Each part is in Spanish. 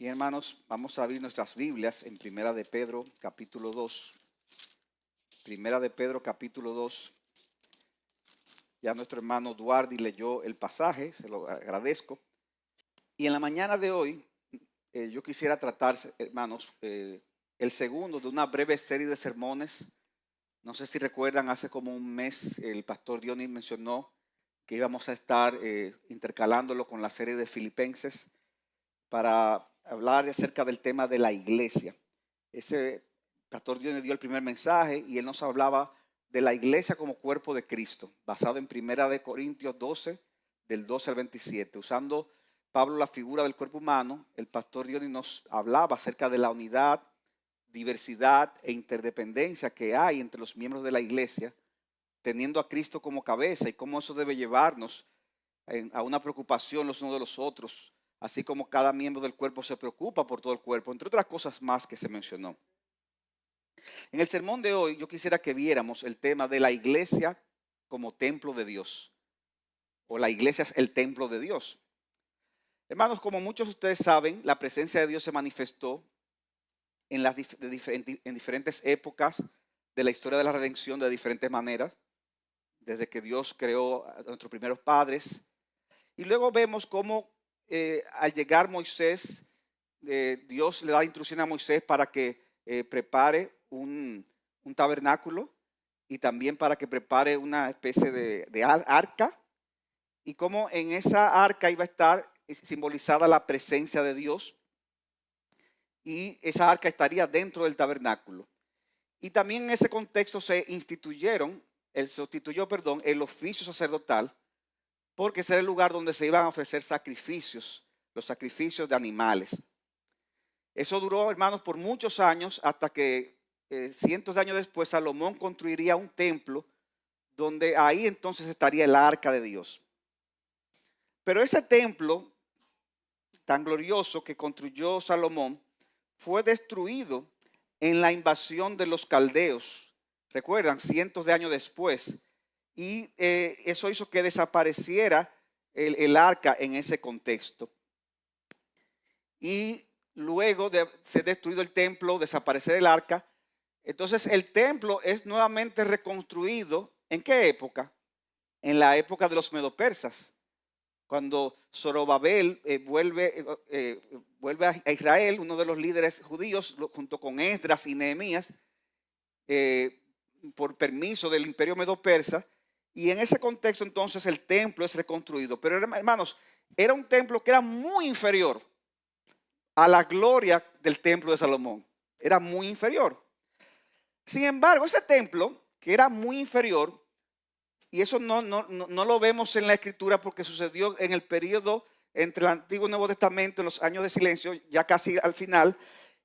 Bien, hermanos, vamos a abrir nuestras Biblias en Primera de Pedro, capítulo 2. Primera de Pedro, capítulo 2. Ya nuestro hermano Duardi leyó el pasaje, se lo agradezco. Y en la mañana de hoy, yo quisiera tratar, hermanos, el segundo de una breve serie de sermones. No sé si recuerdan, hace como un mes el pastor Dionis mencionó que íbamos a estar intercalándolo con la serie de Filipenses para hablar acerca del tema de la iglesia. Ese pastor Dionis dio el primer mensaje y él nos hablaba de la iglesia como cuerpo de Cristo, basado en Primera de Corintios 12, del 12 al 27. Usando Pablo la figura del cuerpo humano, el pastor Dionis nos hablaba acerca de la unidad, diversidad e interdependencia que hay entre los miembros de la iglesia, teniendo a Cristo como cabeza y cómo eso debe llevarnos a una preocupación los unos de los otros, así como cada miembro del cuerpo se preocupa por todo el cuerpo, entre otras cosas más que se mencionó. En el sermón de hoy yo quisiera que viéramos el tema de la iglesia como templo de Dios, o la iglesia es el templo de Dios. Hermanos, como muchos de ustedes saben, la presencia de Dios se manifestó en diferentes épocas de la historia de la redención de diferentes maneras, desde que Dios creó a nuestros primeros padres. Y luego vemos cómo al llegar Moisés, Dios le da instrucción a Moisés para que prepare un tabernáculo y también para que prepare una especie de arca, y cómo en esa arca iba a estar simbolizada la presencia de Dios, y esa arca estaría dentro del tabernáculo. Y también en ese contexto se sustituyó el oficio sacerdotal, porque ese era el lugar donde se iban a ofrecer sacrificios, los sacrificios de animales. Eso duró, hermanos, por muchos años, hasta que cientos de años después Salomón construiría un templo donde ahí entonces estaría el arca de Dios. Pero ese templo tan glorioso que construyó Salomón fue destruido en la invasión de los caldeos. Recuerdan, cientos de años después. Y eso hizo que desapareciera el arca en ese contexto. Y luego de ser destruido el templo, desaparecer el arca, entonces el templo es nuevamente reconstruido. ¿En qué época? En la época de los medopersas. Cuando Zorobabel vuelve a Israel, uno de los líderes judíos, junto con Esdras y Nehemías, por permiso del imperio medo-persa, y en ese contexto entonces el templo es reconstruido. Pero hermanos, era un templo que era muy inferior a la gloria del templo de Salomón. Era muy inferior. Sin embargo, ese templo, que era muy inferior, y eso no lo vemos en la Escritura porque sucedió en el periodo entre el Antiguo y el Nuevo Testamento, en los años de silencio, ya casi al final.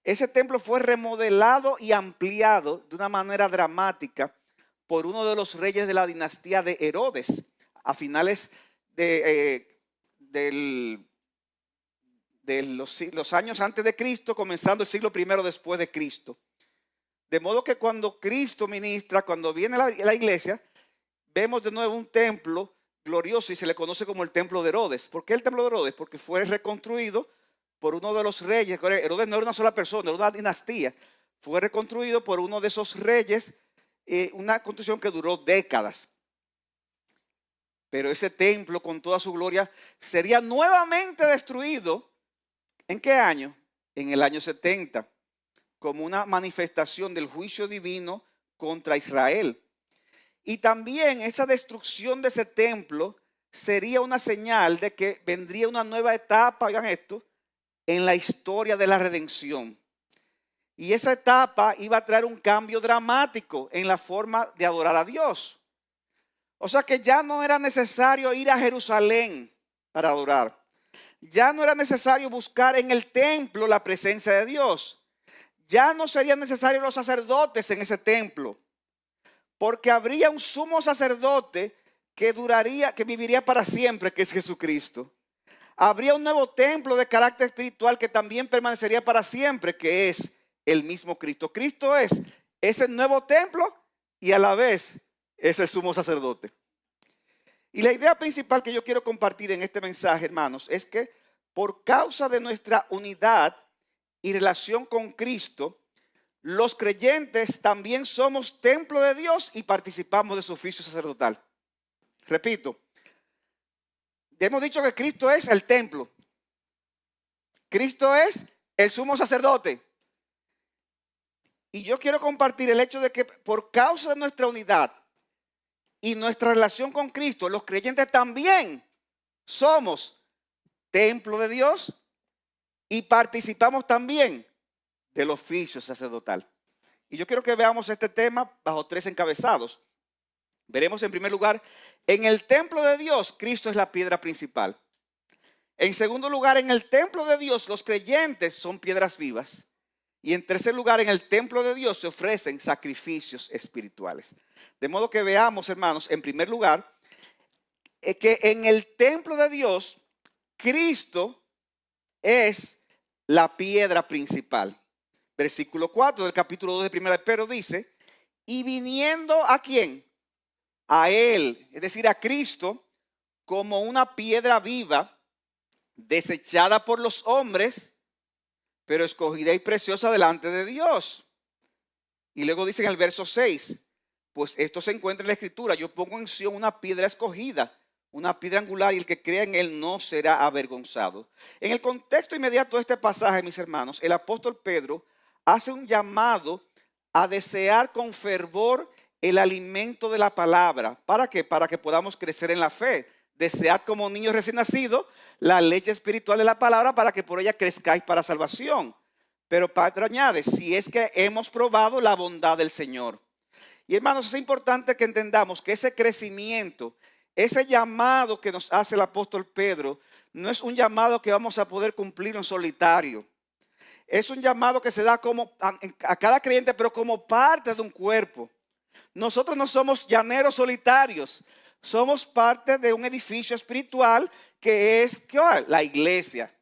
Ese templo fue remodelado y ampliado de una manera dramática por uno de los reyes de la dinastía de Herodes a finales de los años antes de Cristo, comenzando el siglo I después de Cristo. De modo que cuando Cristo ministra, cuando viene la iglesia, vemos de nuevo un templo glorioso y se le conoce como el templo de Herodes. ¿Por qué el templo de Herodes? Porque fue reconstruido por uno de los reyes. Herodes no era una sola persona, era una dinastía. Fue reconstruido por uno de esos reyes, una construcción que duró décadas. Pero ese templo con toda su gloria sería nuevamente destruido. ¿En qué año? En el año 70, como una manifestación del juicio divino contra Israel. Y también esa destrucción de ese templo sería una señal de que vendría una nueva etapa, oigan esto, en la historia de la redención. Y esa etapa iba a traer un cambio dramático en la forma de adorar a Dios. O sea que ya no era necesario ir a Jerusalén para adorar. Ya no era necesario buscar en el templo la presencia de Dios. Ya no serían necesarios los sacerdotes en ese templo, porque habría un sumo sacerdote que viviría para siempre, que es Jesucristo. Habría un nuevo templo de carácter espiritual que también permanecería para siempre, que es el mismo Cristo. Cristo es ese nuevo templo y a la vez es el sumo sacerdote. Y la idea principal que yo quiero compartir en este mensaje, hermanos, es que por causa de nuestra unidad y relación con Cristo, los creyentes también somos templo de Dios y participamos de su oficio sacerdotal. Repito, hemos dicho que Cristo es el templo. Cristo es el sumo sacerdote. Y yo quiero compartir el hecho de que por causa de nuestra unidad y nuestra relación con Cristo, los creyentes también somos templo de Dios y participamos también del oficio sacerdotal. Y yo quiero que veamos este tema bajo 3 encabezados. Veremos en primer lugar, en el templo de Dios, Cristo es la piedra principal. En segundo lugar, en el templo de Dios, los creyentes son piedras vivas. Y en tercer lugar, en el templo de Dios se ofrecen sacrificios espirituales. De modo que veamos, hermanos, en primer lugar, que en el templo de Dios, Cristo es la piedra principal. Versículo 4 del capítulo 2 de 1 de Pedro dice, y viniendo ¿a quién? A Él, es decir, a Cristo, como una piedra viva, desechada por los hombres, pero escogida y preciosa delante de Dios. Y luego dice en el verso 6, pues esto se encuentra en la Escritura, yo pongo en Sion una piedra escogida, una piedra angular, y el que crea en él no será avergonzado. En el contexto inmediato de este pasaje, mis hermanos, el apóstol Pedro hace un llamado a desear con fervor el alimento de la palabra. ¿Para qué? Para que podamos crecer en la fe. Desead como niños recién nacidos la leche espiritual de la palabra para que por ella crezcáis para salvación. Pero Pedro añade, si es que hemos probado la bondad del Señor. Y hermanos, es importante que entendamos que ese crecimiento, ese llamado que nos hace el apóstol Pedro, no es un llamado que vamos a poder cumplir en solitario. Es un llamado que se da como a cada creyente, pero como parte de un cuerpo. Nosotros no somos llaneros solitarios, somos parte de un edificio espiritual que es la iglesia.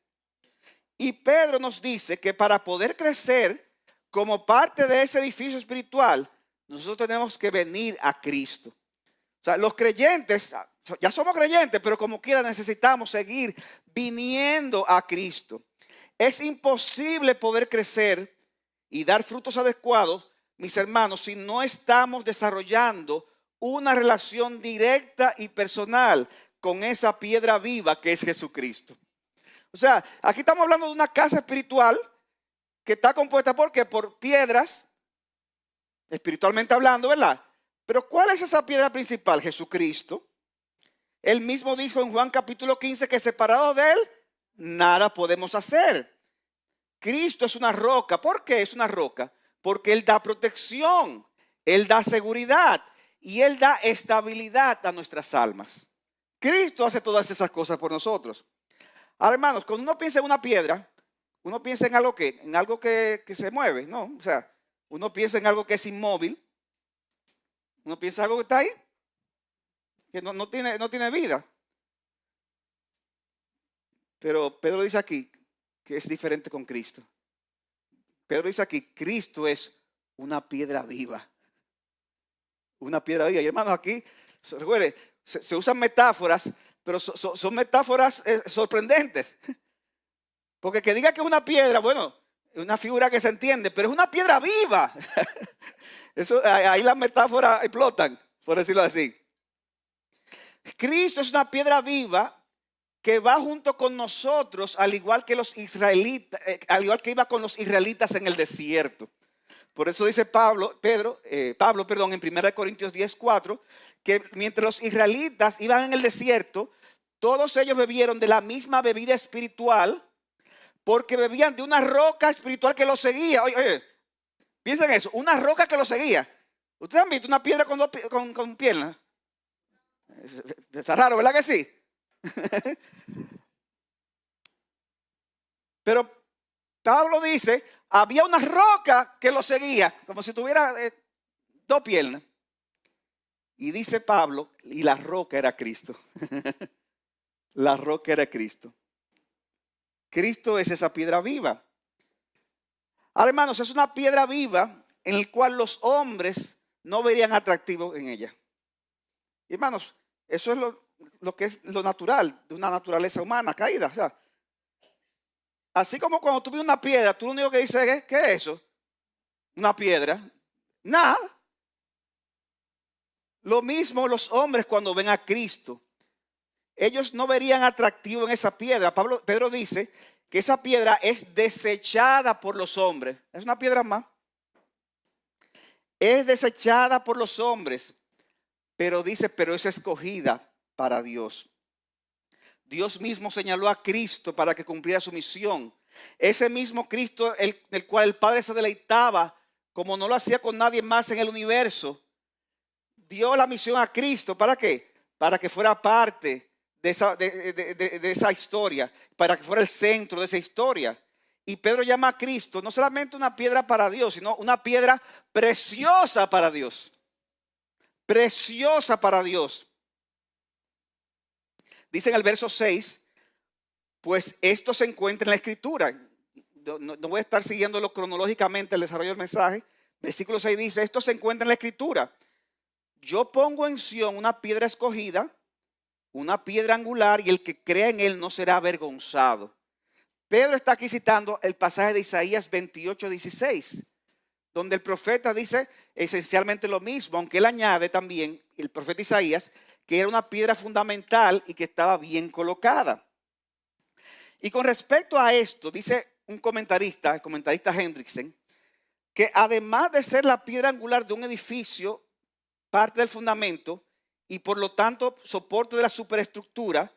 Y Pedro nos dice que para poder crecer como parte de ese edificio espiritual, nosotros tenemos que venir a Cristo. O sea, los creyentes, ya somos creyentes, pero como quiera necesitamos seguir viniendo a Cristo. Es imposible poder crecer y dar frutos adecuados, mis hermanos, si no estamos desarrollando una relación directa y personal con esa piedra viva que es Jesucristo. O sea, aquí estamos hablando de una casa espiritual que está compuesta ¿por qué? Por piedras, espiritualmente hablando, ¿verdad? Pero ¿cuál es esa piedra principal? Jesucristo. Él mismo dijo en Juan capítulo 15 que separado de Él, nada podemos hacer. Cristo es una roca. ¿Por qué es una roca? Porque Él da protección, Él da seguridad y Él da estabilidad a nuestras almas. Cristo hace todas esas cosas por nosotros. Ahora, hermanos, cuando uno piensa en una piedra, uno piensa en algo que se mueve, ¿no? O sea, uno piensa en algo que es inmóvil. Uno piensa en algo que está ahí, que no tiene vida. Pero Pedro dice aquí que es diferente con Cristo. Pedro dice aquí, Cristo es una piedra viva. Una piedra viva. Y hermanos, aquí, recuerde, se usan metáforas, pero son metáforas sorprendentes. Porque que diga que es una piedra, bueno, es una figura que se entiende, pero es una piedra viva. Ahí las metáforas explotan, por decirlo así. Cristo es una piedra viva que va junto con nosotros, al igual que los israelitas, al igual que iba con los israelitas en el desierto. Por eso dice Pablo, en 1 Corintios 10:4, que mientras los israelitas iban en el desierto, todos ellos bebieron de la misma bebida espiritual, porque bebían de una roca espiritual que los seguía. Oye, piensen eso, una roca que los seguía. ¿Ustedes han visto una piedra con piernas? Está raro, ¿verdad que sí? Pero Pablo dice, había una roca que lo seguía, como si tuviera 2 piernas. Y dice Pablo, y la roca era Cristo. La roca era Cristo. Cristo es esa piedra viva. Ahora, hermanos, es una piedra viva en la cual los hombres no verían atractivo en ella. Y hermanos, eso es lo que es lo natural de una naturaleza humana caída. O sea, Así como cuando tú ves una piedra, tú lo único que dices es, ¿qué es eso? Una piedra. Nada. Lo mismo los hombres cuando ven a Cristo. Ellos no verían atractivo en esa piedra. Pedro dice que esa piedra es desechada por los hombres. Es una piedra más. Es desechada por los hombres. Pero dice, pero es escogida para Dios. Dios mismo señaló a Cristo para que cumpliera su misión. Ese mismo Cristo, el cual el Padre se deleitaba, como no lo hacía con nadie más en el universo, dio la misión a Cristo. ¿Para qué? Para que fuera parte de esa historia, para que fuera el centro de esa historia. Y Pedro llama a Cristo no solamente una piedra para Dios, sino una piedra preciosa para Dios. Preciosa para Dios. Dice en el verso 6, pues esto se encuentra en la Escritura. No voy a estar siguiéndolo cronológicamente el desarrollo del mensaje. Versículo 6 dice, esto se encuentra en la Escritura. Yo pongo en Sión una piedra escogida, una piedra angular, y el que crea en él no será avergonzado. Pedro está aquí citando el pasaje de Isaías 28:16, donde el profeta dice esencialmente lo mismo, aunque él añade también, el profeta Isaías, que era una piedra fundamental y que estaba bien colocada. Y con respecto a esto, dice un comentarista, el comentarista Hendrickson, que además de ser la piedra angular de un edificio, parte del fundamento y por lo tanto soporte de la superestructura,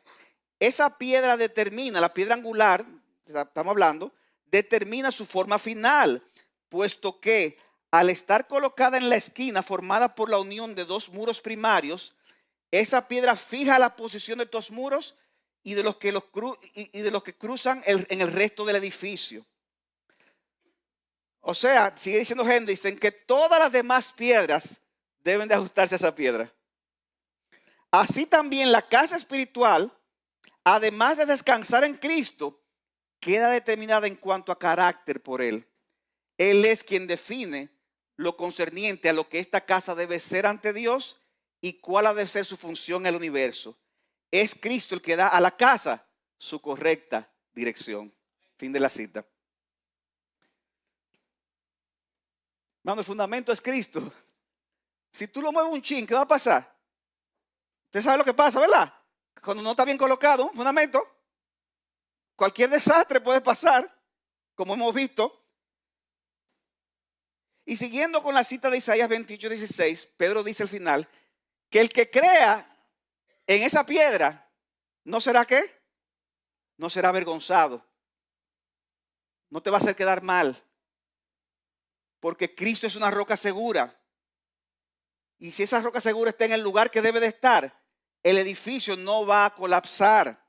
esa piedra determina, la piedra angular, estamos hablando, determina su forma final, puesto que al estar colocada en la esquina formada por la unión de dos muros primarios, esa piedra fija la posición de estos muros y de los que cruzan en el resto del edificio. O sea, sigue diciendo Hendrickson que todas las demás piedras deben de ajustarse a esa piedra. Así también la casa espiritual, además de descansar en Cristo, queda determinada en cuanto a carácter por Él. Él es quien define lo concerniente a lo que esta casa debe ser ante Dios y cuál ha de ser su función en el universo. Es Cristo el que da a la casa su correcta dirección. Fin de la cita. Hermano, el fundamento es Cristo. Si tú lo mueves un chin, ¿qué va a pasar? Usted sabe lo que pasa, ¿verdad? Cuando no está bien colocado un fundamento, cualquier desastre puede pasar, como hemos visto. Y siguiendo con la cita de Isaías 28:16, Pedro dice al final que el que crea en esa piedra, ¿no será qué? No será avergonzado. No te va a hacer quedar mal. Porque Cristo es una roca segura. Y si esa roca segura está en el lugar que debe de estar, el edificio no va a colapsar.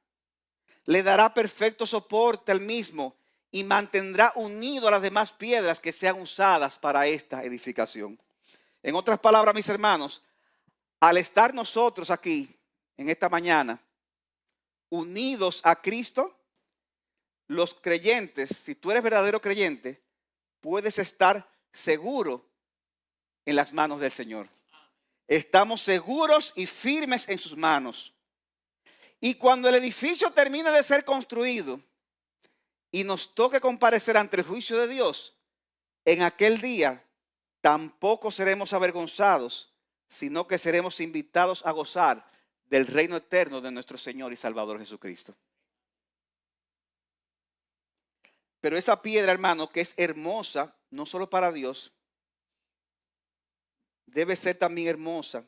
Le dará perfecto soporte al mismo y mantendrá unido a las demás piedras que sean usadas para esta edificación. En otras palabras, mis hermanos, al estar nosotros aquí en esta mañana unidos a Cristo, los creyentes, si tú eres verdadero creyente, puedes estar seguro en las manos del Señor. Estamos seguros y firmes en sus manos. Y cuando el edificio termine de ser construido y nos toque comparecer ante el juicio de Dios, en aquel día tampoco seremos avergonzados, sino que seremos invitados a gozar del reino eterno de nuestro Señor y Salvador Jesucristo. Pero esa piedra, hermano, que es hermosa, no solo para Dios, debe ser también hermosa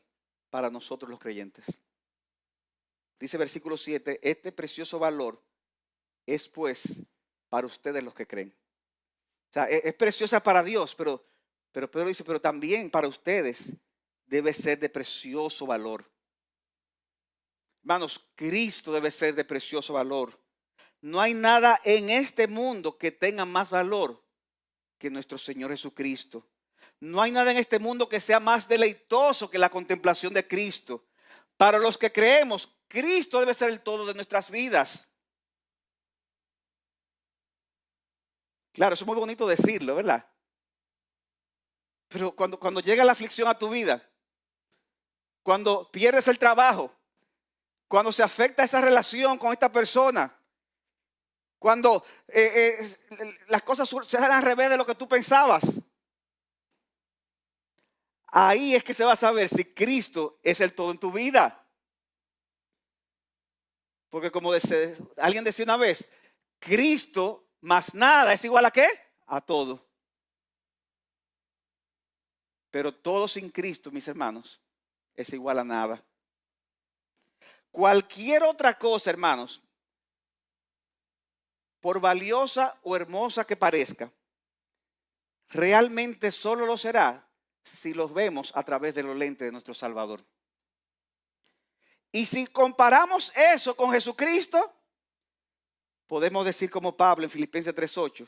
para nosotros los creyentes. Dice versículo 7, este precioso valor es pues para ustedes los que creen. O sea, es preciosa para Dios, pero Pedro dice, pero también para ustedes debe ser de precioso valor. Hermanos, Cristo debe ser de precioso valor. No hay nada en este mundo que tenga más valor que nuestro Señor Jesucristo. No hay nada en este mundo que sea más deleitoso que la contemplación de Cristo. Para los que creemos, Cristo debe ser el todo de nuestras vidas. Claro, eso es muy bonito decirlo, ¿verdad? Pero cuando llega la aflicción a tu vida, cuando pierdes el trabajo, cuando se afecta esa relación con esta persona, Cuando las cosas se dan al revés de lo que tú pensabas. Ahí es que se va a saber si Cristo es el todo en tu vida. Porque como alguien decía una vez, Cristo más nada es igual a ¿qué? A todo. Pero todo sin Cristo, mis hermanos, es igual a nada. Cualquier otra cosa, hermanos, por valiosa o hermosa que parezca, realmente solo lo será si los vemos a través de los lentes de nuestro Salvador. Y si comparamos eso con Jesucristo, podemos decir como Pablo en Filipenses 3:8,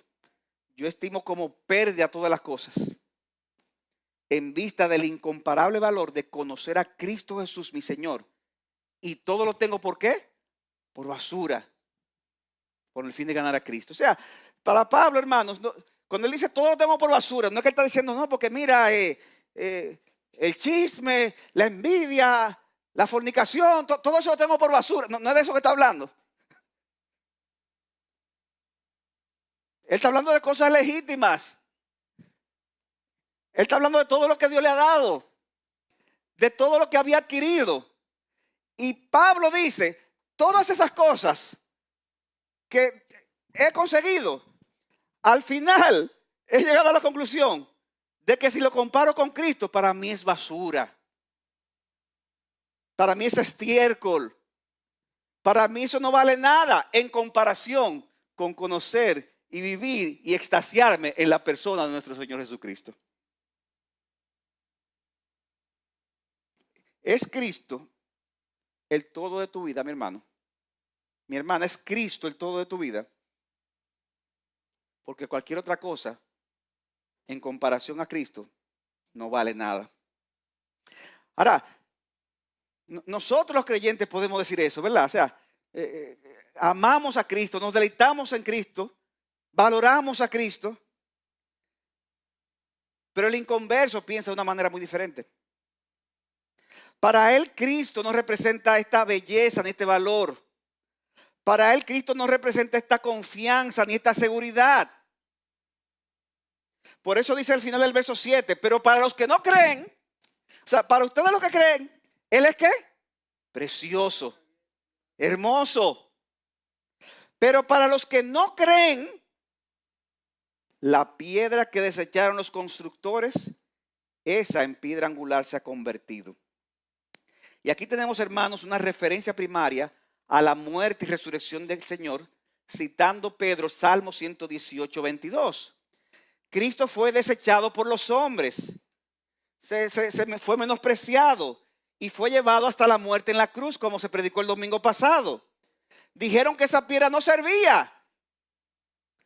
yo estimo como pérdida todas las cosas en vista del incomparable valor de conocer a Cristo Jesús, mi Señor. Y todo lo tengo, ¿por qué? Por basura, por el fin de ganar a Cristo. O sea, para Pablo, hermanos, cuando él dice todo lo tengo por basura, no es que él está diciendo, no, porque mira, el chisme, la envidia, la fornicación, todo eso lo tengo por basura. No es de eso que está hablando. Él está hablando de cosas legítimas. Él está hablando de todo lo que Dios le ha dado, de todo lo que había adquirido. Y Pablo dice, todas esas cosas que he conseguido, al final he llegado a la conclusión de que si lo comparo con Cristo, para mí es basura. Para mí es estiércol. Para mí eso no vale nada en comparación con conocer y vivir y extasiarme en la persona de nuestro Señor Jesucristo. ¿Es Cristo el todo de tu vida, mi hermano? Mi hermana, ¿es Cristo el todo de tu vida? Porque cualquier otra cosa en comparación a Cristo no vale nada. Ahora, nosotros los creyentes podemos decir eso, ¿verdad? O sea, amamos a Cristo, nos deleitamos en Cristo, valoramos a Cristo, pero el inconverso piensa de una manera muy diferente. Para él Cristo no representa esta belleza ni este valor. Para él Cristo no representa esta confianza ni esta seguridad. Por eso dice al final del verso 7, pero para los que no creen, o sea, para ustedes los que creen, Él es ¿qué? Precioso, hermoso. Pero para los que no creen, la piedra que desecharon los constructores, esa en piedra angular se ha convertido. Y aquí tenemos, hermanos, una referencia primaria a la muerte y resurrección del Señor, citando Pedro, Salmo 118, 22. Cristo fue desechado por los hombres, fue menospreciado y fue llevado hasta la muerte en la cruz, como se predicó el domingo pasado. Dijeron que esa piedra no servía.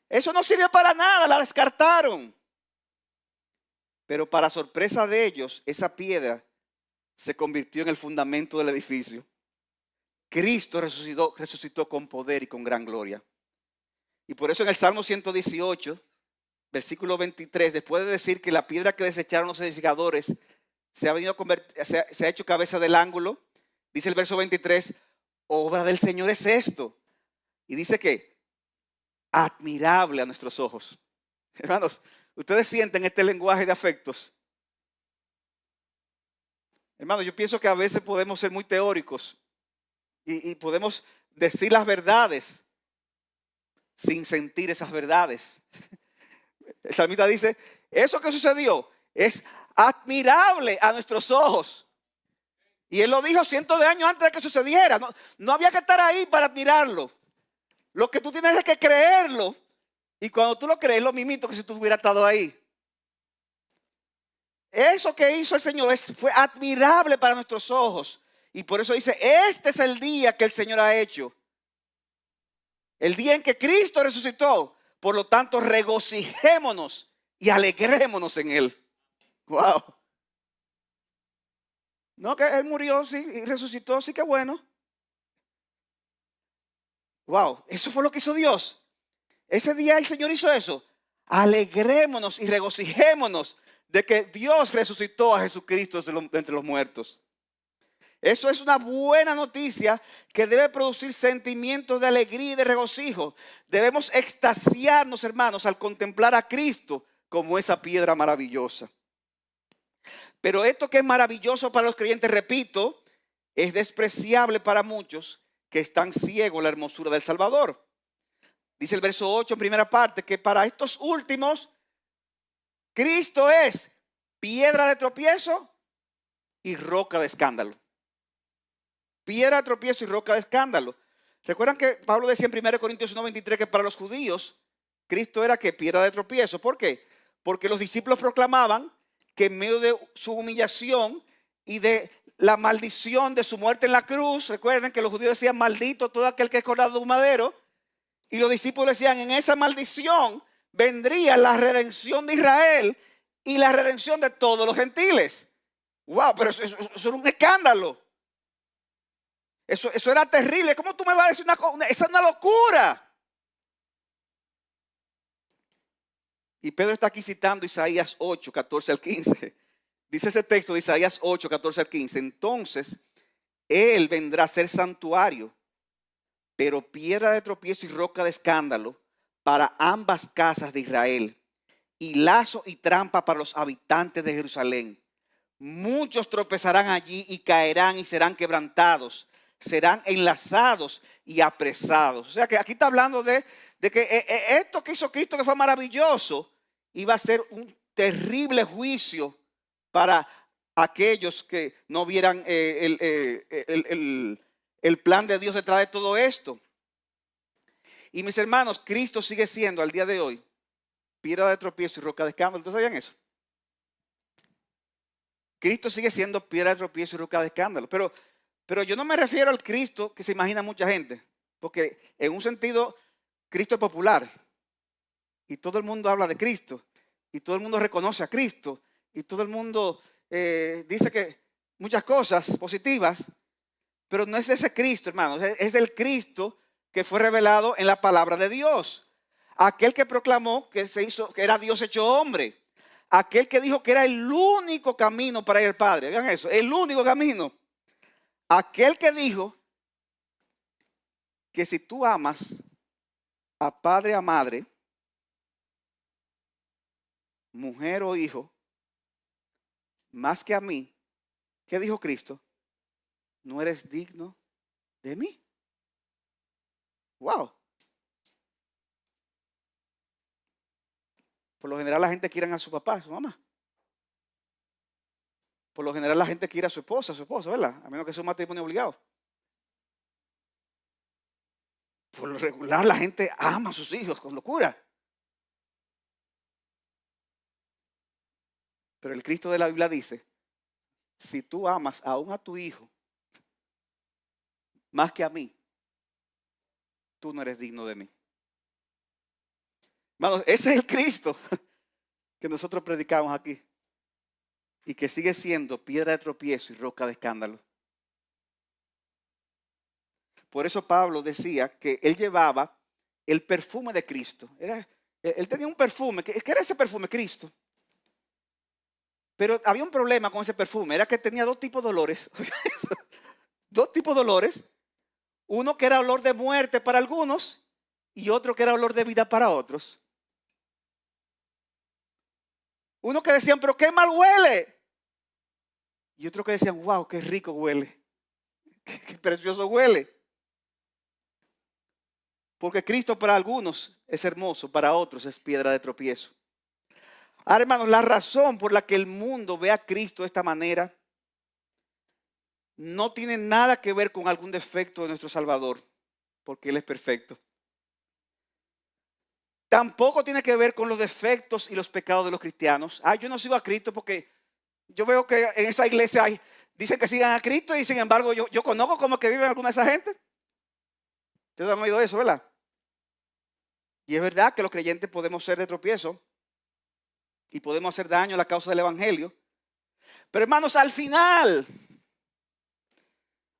Eso no sirvió para nada, la descartaron. Pero para sorpresa de ellos, esa piedra se convirtió en el fundamento del edificio. Cristo resucitó con poder y con gran gloria. Y por eso en el Salmo 118, versículo 23, después de decir que la piedra que desecharon los edificadores se ha hecho cabeza del ángulo, dice el verso 23, obra del Señor es esto. Y dice que admirable a nuestros ojos. Hermanos, ustedes sienten este lenguaje de afectos. Hermanos, yo pienso que a veces podemos ser muy teóricos y podemos decir las verdades sin sentir esas verdades. El salmista dice, eso que sucedió es admirable a nuestros ojos. Y él lo dijo cientos de años antes de que sucediera. No había que estar ahí para admirarlo. Lo que tú tienes es que creerlo. Y cuando tú lo crees, lo mismito que si tú hubieras estado ahí. Eso que hizo el Señor fue admirable para nuestros ojos. Y por eso dice, este es el día que el Señor ha hecho. El día en que Cristo resucitó. Por lo tanto, regocijémonos y alegrémonos en Él. Wow. No, que Él murió, sí, y resucitó, sí, que bueno. Wow, eso fue lo que hizo Dios. Ese día el Señor hizo eso. Alegrémonos y regocijémonos de que Dios resucitó a Jesucristo de entre los muertos. Eso es una buena noticia que debe producir sentimientos de alegría y de regocijo. Debemos extasiarnos, hermanos, al contemplar a Cristo como esa piedra maravillosa. Pero esto que es maravilloso para los creyentes, repito, es despreciable para muchos que están ciegos a la hermosura del Salvador. Dice el verso 8 en primera parte que para estos últimos, Cristo es piedra de tropiezo y roca de escándalo. Piedra de tropiezo y roca de escándalo. ¿Recuerdan que Pablo decía en 1 Corintios 1:23 que para los judíos Cristo era que piedra de tropiezo? ¿Por qué? Porque los discípulos proclamaban que en medio de su humillación y de la maldición de su muerte en la cruz, recuerden que los judíos decían maldito todo aquel que es colgado de un madero, y los discípulos decían en esa maldición vendría la redención de Israel y la redención de todos los gentiles. Wow, pero eso era un escándalo. Eso era terrible. ¿Cómo tú me vas a decir una cosa? Esa es una locura. Y Pedro está aquí citando Isaías 8, 14 al 15. Dice ese texto de Isaías 8, 14 al 15. Entonces, Él vendrá a ser santuario, pero piedra de tropiezo y roca de escándalo para ambas casas de Israel, y lazo y trampa para los habitantes de Jerusalén. Muchos tropezarán allí y caerán y serán quebrantados, serán enlazados y apresados. O sea que aquí está hablando de que esto que hizo Cristo, que fue maravilloso, iba a ser un terrible juicio para aquellos que no vieran el plan de Dios detrás de todo esto. Y mis hermanos, Cristo sigue siendo al día de hoy piedra de tropiezo y roca de escándalo. ¿Ustedes sabían eso? Cristo sigue siendo piedra de tropiezo y roca de escándalo. Pero yo no me refiero al Cristo que se imagina mucha gente. Porque en un sentido, Cristo es popular. Y todo el mundo habla de Cristo. Y todo el mundo reconoce a Cristo. Y todo el mundo dice que muchas cosas positivas. Pero no es ese Cristo, hermanos. Es el Cristo que fue revelado en la palabra de Dios. Aquel que proclamó que era Dios hecho hombre. Aquel que dijo que era el único camino para ir al Padre. Vean eso, el único camino. Aquel que dijo que si tú amas a padre o a madre, mujer o hijo, más que a mí, ¿qué dijo Cristo? No eres digno de mí. Wow. Por lo general la gente quiere a su papá, a su mamá. Por lo general la gente quiere a su esposa, ¿verdad? A menos que sea un matrimonio obligado. Por lo regular la gente ama a sus hijos con locura. Pero el Cristo de la Biblia dice, si tú amas aún a tu hijo más que a mí, tú no eres digno de mí. Hermanos, ese es el Cristo que nosotros predicamos aquí y que sigue siendo piedra de tropiezo y roca de escándalo. Por eso Pablo decía que él llevaba el perfume de Cristo. Él tenía un perfume. ¿Qué era ese perfume? Cristo. Pero había un problema con ese perfume. Era que tenía dos tipos de olores. Dos tipos de olores. Uno que era olor de muerte para algunos y otro que era olor de vida para otros. Uno que decían, pero qué mal huele. Y otro que decían, wow, qué rico huele. Qué precioso huele. Porque Cristo para algunos es hermoso, para otros es piedra de tropiezo. Ahora, hermanos, la razón por la que el mundo ve a Cristo de esta manera no tiene nada que ver con algún defecto de nuestro Salvador, porque Él es perfecto. Tampoco tiene que ver con los defectos y los pecados de los cristianos. Yo no sigo a Cristo porque yo veo que en esa iglesia dicen que sigan a Cristo y sin embargo yo conozco cómo que viven alguna de esa gente. Ustedes han oído eso, ¿verdad? Y es verdad que los creyentes podemos ser de tropiezo y podemos hacer daño a la causa del evangelio. Pero hermanos, al final,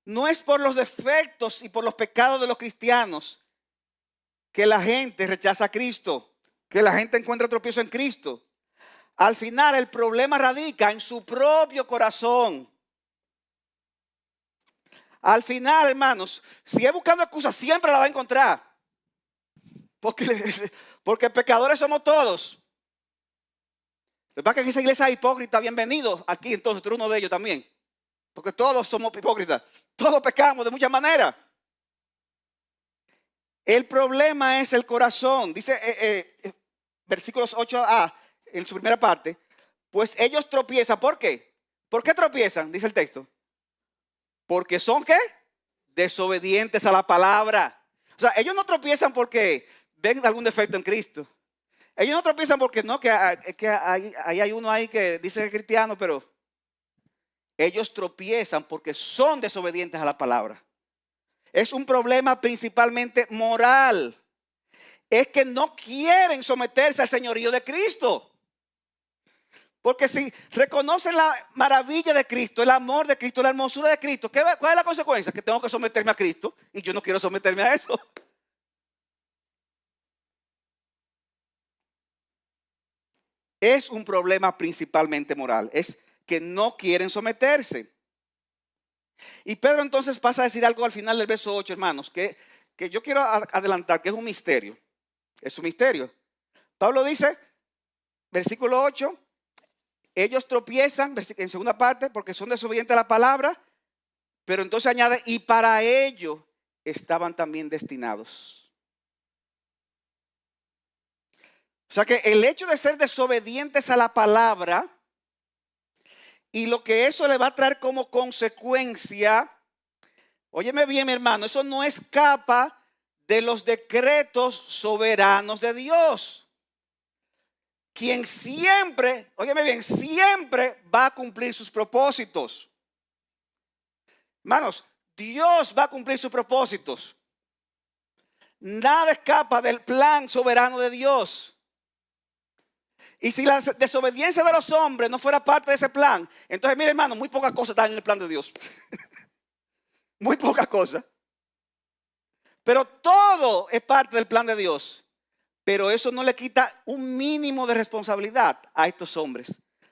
no es por los defectos y por los pecados de los cristianos que la gente rechaza a Cristo, que la gente encuentra tropiezo en Cristo. Al final el problema radica en su propio corazón. Al final, hermanos, si es buscando excusas, siempre la va a encontrar. Porque pecadores somos todos. Lo que pasa es que en esa iglesia es hipócrita. Bienvenido aquí, entonces tú eres uno de ellos también. Porque todos somos hipócritas. Todos pecamos de muchas maneras. El problema es el corazón. Dice versículos 8a en su primera parte. Pues ellos tropiezan. ¿Por qué? ¿Por qué tropiezan? Dice el texto. Porque son ¿qué? Desobedientes a la palabra. O sea, ellos no tropiezan porque ven algún defecto en Cristo. Ellos no tropiezan porque no, que hay uno ahí que dice que es cristiano, pero ellos tropiezan porque son desobedientes a la palabra. Es un problema principalmente moral. Es que no quieren someterse al señorío de Cristo. Porque si reconocen la maravilla de Cristo, el amor de Cristo, la hermosura de Cristo, ¿cuál es la consecuencia? Que tengo que someterme a Cristo y yo no quiero someterme a eso. Es un problema principalmente moral. Es que no quieren someterse. Y Pedro entonces pasa a decir algo al final del verso 8, hermanos, que yo quiero adelantar, que es un misterio. Es un misterio. Pablo dice, versículo 8, ellos tropiezan, en segunda parte, porque son desobedientes a la palabra, pero entonces añade, y para ello estaban también destinados. O sea que el hecho de ser desobedientes a la palabra y lo que eso le va a traer como consecuencia, óyeme bien, mi hermano, eso no escapa de los decretos soberanos de Dios. Quien siempre, óyeme bien, siempre va a cumplir sus propósitos. Hermanos, Dios va a cumplir sus propósitos. Nada escapa del plan soberano de Dios. Y si la desobediencia de los hombres no fuera parte de ese plan, entonces mire, hermano, muy pocas cosas están en el plan de Dios. Muy pocas cosas. Pero todo es parte del plan de Dios. Pero eso no le quita un mínimo de responsabilidad a estos hombres.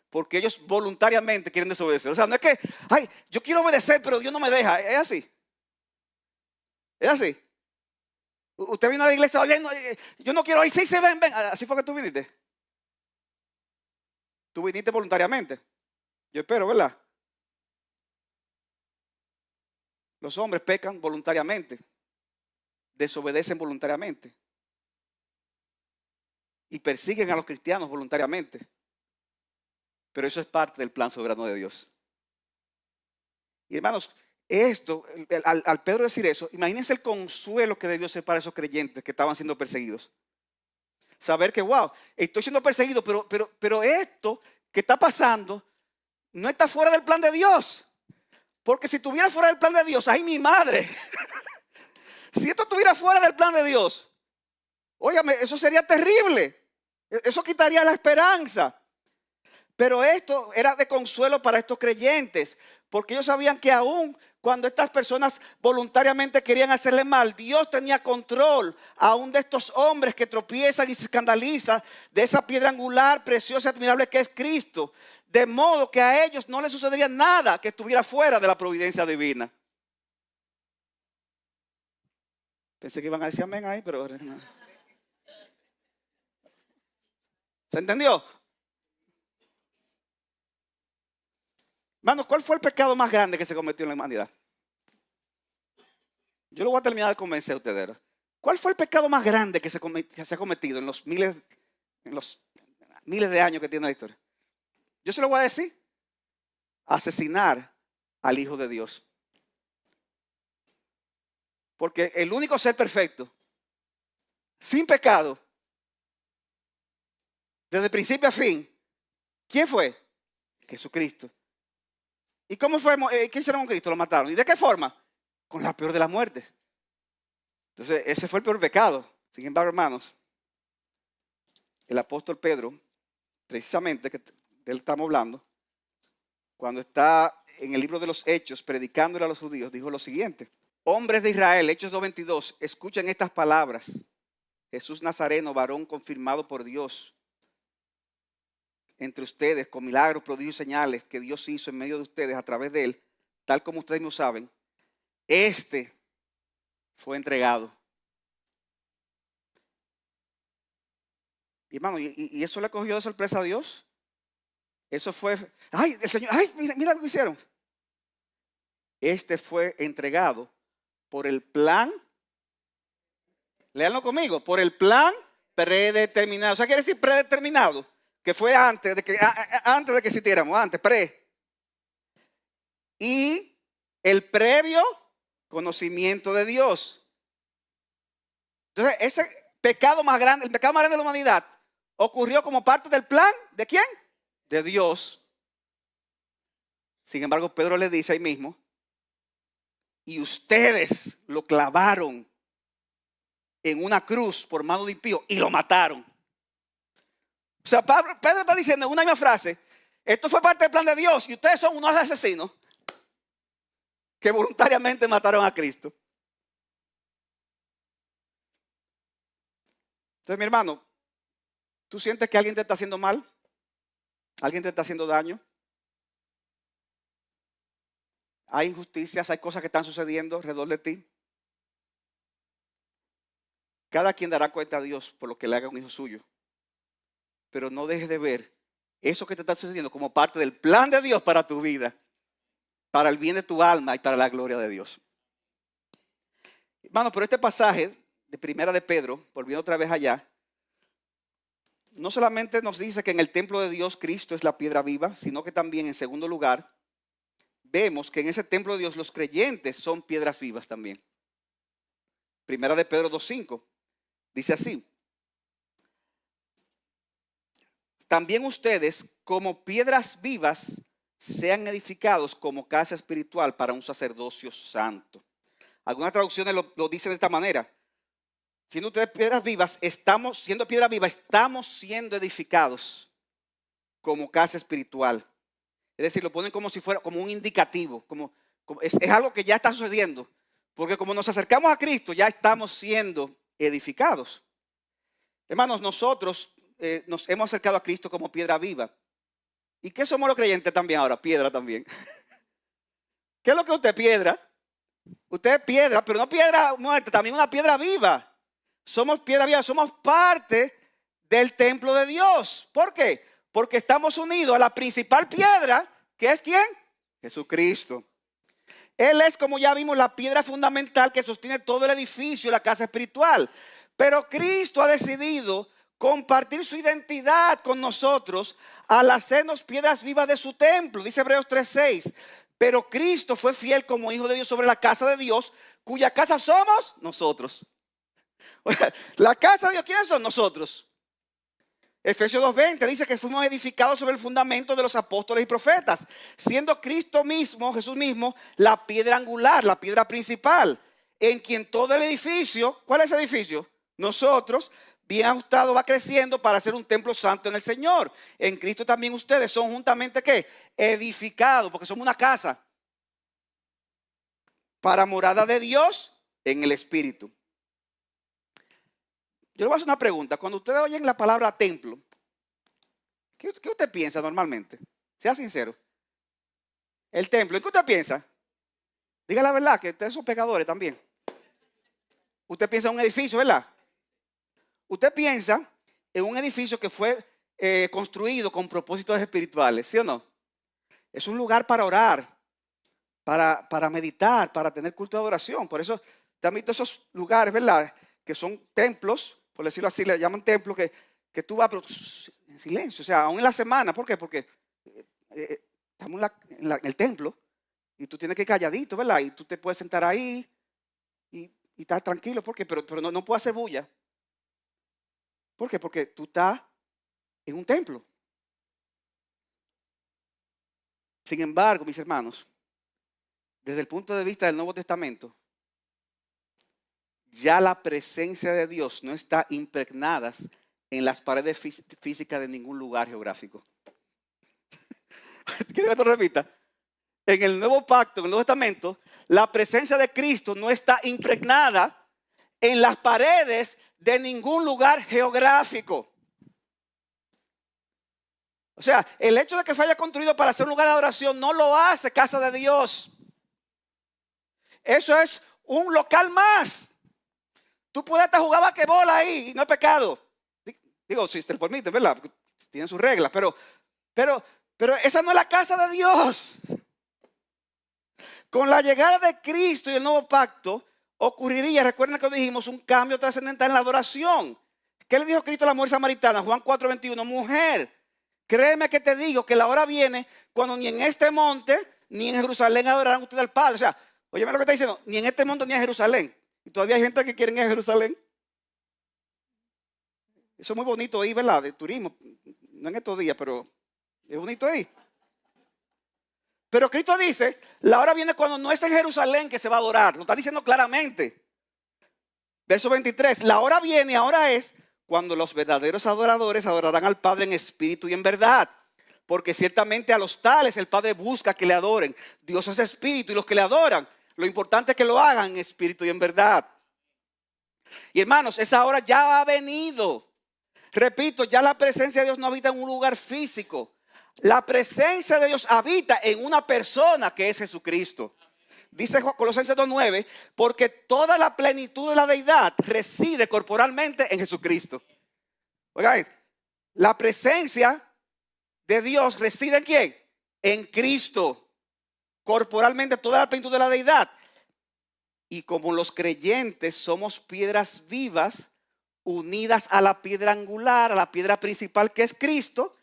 Porque ellos voluntariamente quieren desobedecer. O sea, no es que, ay, yo quiero obedecer, pero Dios no me deja. Es así. Es así. Usted vino a la iglesia, oye, no, yo no quiero ir, sí, ven. Así fue que tú viniste. Tú viniste voluntariamente. Yo espero, ¿verdad? Los hombres pecan voluntariamente. Desobedecen voluntariamente. Y persiguen a los cristianos voluntariamente. Pero eso es parte del plan soberano de Dios. Y hermanos, esto, al Pedro decir eso, imagínense el consuelo que debió ser para esos creyentes que estaban siendo perseguidos. Saber que, wow, estoy siendo perseguido, pero esto que está pasando no está fuera del plan de Dios. Porque si estuviera fuera del plan de Dios, ¡ay, mi madre! Si esto estuviera fuera del plan de Dios, óigame, eso sería terrible. Eso quitaría la esperanza. Pero esto era de consuelo para estos creyentes, porque ellos sabían que aún cuando estas personas voluntariamente querían hacerle mal, Dios tenía control aún de estos hombres que tropiezan y se escandalizan de esa piedra angular preciosa y admirable que es Cristo. De modo que a ellos no les sucedería nada que estuviera fuera de la providencia divina. Pensé que iban a decir amén ahí, pero no. ¿Se entendió? Hermanos, ¿cuál fue el pecado más grande que se cometió en la humanidad? Yo lo voy a terminar de convencer a ustedes. ¿Cuál fue el pecado más grande que se ha cometido en los miles de años que tiene la historia? Yo se lo voy a decir. Asesinar al Hijo de Dios. Porque el único ser perfecto, sin pecado, desde principio a fin, ¿quién fue? Jesucristo. ¿Y cómo fue? ¿Qué hicieron con Cristo? Lo mataron. ¿Y de qué forma? Con la peor de las muertes. Entonces, ese fue el peor pecado. Sin embargo, hermanos, el apóstol Pedro, precisamente, que de él estamos hablando, cuando está en el libro de los Hechos, predicándole a los judíos, dijo lo siguiente. Hombres de Israel, Hechos 2:22, escuchen estas palabras. Jesús Nazareno, varón confirmado por Dios entre ustedes, con milagros, prodigios y señales que Dios hizo en medio de ustedes a través de él, tal como ustedes mismos saben. Este fue entregado. Y, hermano, y eso le cogió de sorpresa a Dios. Eso fue, ay, el Señor, ay, mira lo que hicieron. Este fue entregado por el plan, léanlo conmigo, por el plan predeterminado. O sea, quiere decir predeterminado, que fue antes de que existiéramos, antes, y el previo conocimiento de Dios. Entonces, ese pecado más grande, el pecado más grande de la humanidad, ocurrió como parte del plan, ¿de quién? De Dios. Sin embargo, Pedro le dice ahí mismo, y ustedes lo clavaron en una cruz por mano de impío y lo mataron. O sea, Pedro está diciendo en una misma frase, esto fue parte del plan de Dios y ustedes son unos asesinos que voluntariamente mataron a Cristo. Entonces, mi hermano, ¿tú sientes que alguien te está haciendo mal? ¿Alguien te está haciendo daño? Hay injusticias, hay cosas que están sucediendo alrededor de ti. Cada quien dará cuenta a Dios por lo que le haga a un hijo suyo. Pero no dejes de ver eso que te está sucediendo como parte del plan de Dios para tu vida, para el bien de tu alma y para la gloria de Dios. Hermano, pero este pasaje de Primera de Pedro, volviendo otra vez allá, no solamente nos dice que en el templo de Dios Cristo es la piedra viva, sino que también en segundo lugar vemos que en ese templo de Dios los creyentes son piedras vivas también. Primera de Pedro 2:5 dice así: también ustedes como piedras vivas sean edificados como casa espiritual para un sacerdocio santo. Algunas traducciones lo dicen de esta manera: siendo ustedes piedras vivas, estamos siendo edificados como casa espiritual. Es decir, lo ponen como si fuera como un indicativo, es algo que ya está sucediendo. Porque como nos acercamos a Cristo, ya estamos siendo edificados. Hermanos, nosotros nos hemos acercado a Cristo como piedra viva. ¿Y qué somos los creyentes también ahora? Piedra también. ¿Qué es lo que usted es? Piedra. Usted es piedra, pero no piedra muerta, también una piedra viva. Somos piedra viva, somos parte del templo de Dios. ¿Por qué? Porque estamos unidos a la principal piedra, que es ¿quién? Jesucristo. Él es, como ya vimos, la piedra fundamental que sostiene todo el edificio, la casa espiritual. Pero Cristo ha decidido compartir su identidad con nosotros al hacernos piedras vivas de su templo. Dice Hebreos 3:6. Pero Cristo fue fiel como hijo de Dios sobre la casa de Dios, cuya casa somos nosotros. La casa de Dios, ¿quiénes son? Nosotros. Efesios 2:20 dice que fuimos edificados sobre el fundamento de los apóstoles y profetas, siendo Cristo mismo, Jesús mismo, la piedra angular, la piedra principal, en quien todo el edificio, ¿cuál es el edificio? Nosotros, bien ajustado, va creciendo para ser un templo santo en el Señor. En Cristo también ustedes son juntamente, ¿qué? Edificados, porque somos una casa, para morada de Dios en el Espíritu. Yo le voy a hacer una pregunta. Cuando ustedes oyen la palabra templo, ¿qué usted piensa normalmente? Sea sincero. El templo, ¿en qué usted piensa? Diga la verdad, que ustedes son pecadores también. Usted piensa en un edificio, ¿verdad? Usted piensa en un edificio que fue construido con propósitos espirituales, ¿sí o no? Es un lugar para orar, para meditar, para tener culto de adoración. Por eso también todos esos lugares, ¿verdad? Que son templos, por decirlo así, le llaman templos, que tú vas pero en silencio, o sea, aún en la semana. ¿Por qué? Porque estamos en el templo y tú tienes que ir calladito, ¿verdad? Y tú te puedes sentar ahí y estar tranquilo. ¿Por qué? Pero no puedes hacer bulla. ¿Por qué? Porque tú estás en un templo. Sin embargo, mis hermanos, desde el punto de vista del Nuevo Testamento, ya la presencia de Dios no está impregnada en las paredes físicas de ningún lugar geográfico. ¿Quiero que te repita? En el Nuevo Pacto, en el Nuevo Testamento, la presencia de Cristo no está impregnada en las paredes de ningún lugar geográfico. O sea, el hecho de que se haya construido para ser un lugar de adoración no lo hace casa de Dios. eso es un local más. Tú puedes hasta jugar basquetbol ahí y no es pecado. Digo, si te lo permite, ¿verdad? Tienen sus reglas, pero esa no es la casa de Dios. Con la llegada de Cristo y el nuevo pacto ocurriría, recuerden que dijimos, un cambio trascendental en la adoración. ¿Qué le dijo Cristo a la mujer samaritana? Juan 4:21, mujer, créeme que te digo que la hora viene cuando ni en este monte ni en Jerusalén adorarán ustedes al Padre. O sea, óyeme lo que está diciendo, ni en este monte ni en Jerusalén. Y todavía hay gente que quiere ir a Jerusalén. Eso es muy bonito ahí, ¿verdad? De turismo. No en estos días, pero es bonito ahí. Pero Cristo dice, la hora viene cuando no es en Jerusalén que se va a adorar. Lo está diciendo claramente. Verso 23, la hora viene, ahora es cuando los verdaderos adoradores adorarán al Padre en espíritu y en verdad. Porque ciertamente a los tales el Padre busca que le adoren. Dios es espíritu y los que le adoran, lo importante es que lo hagan en espíritu y en verdad. Y hermanos, esa hora ya ha venido. Repito, ya la presencia de Dios no habita en un lugar físico. La presencia de Dios habita en una persona que es Jesucristo. Dice Colosenses 2:9, porque toda la plenitud de la deidad reside corporalmente en Jesucristo. Oigan, la presencia de Dios reside en ¿quién? En Cristo. Corporalmente toda la plenitud de la deidad. Y como los creyentes somos piedras vivas unidas a la piedra angular, a la piedra principal que es Cristo,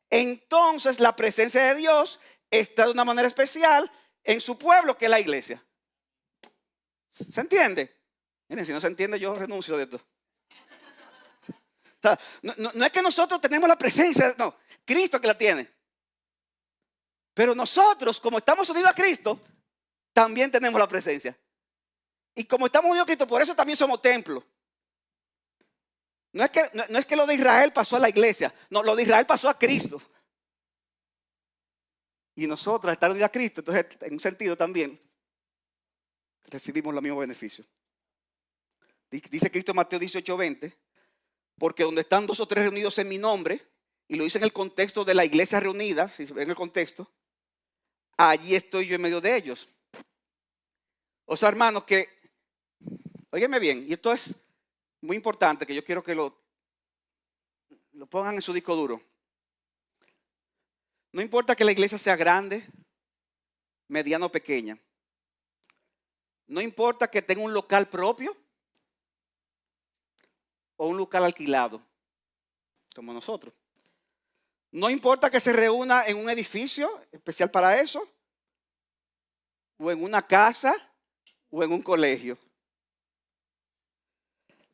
entonces la presencia de Dios está de una manera especial en su pueblo, que es la iglesia. ¿Se entiende? Miren, si no se entiende, yo renuncio de esto. O sea, no es que nosotros tenemos la presencia, no, Cristo que la tiene. Pero nosotros, como estamos unidos a Cristo, también tenemos la presencia. Y como estamos unidos a Cristo, por eso también somos templo. No es que lo de Israel pasó a la iglesia, no, lo de Israel pasó a Cristo. Y nosotros, al estar unidos a Cristo, entonces en un sentido también recibimos los mismos beneficios. Dice Cristo en Mateo 18:20, porque donde están 2 o 3 reunidos en mi nombre, y lo dice en el contexto de la iglesia reunida, si ven el contexto, allí estoy yo en medio de ellos. O sea, hermanos, que, óigame bien, y esto es muy importante, que yo quiero que lo pongan en su disco duro. No importa que la iglesia sea grande, mediana o pequeña. No importa que tenga un local propio o un local alquilado, como nosotros. No importa que se reúna en un edificio especial para eso, o en una casa, o en un colegio.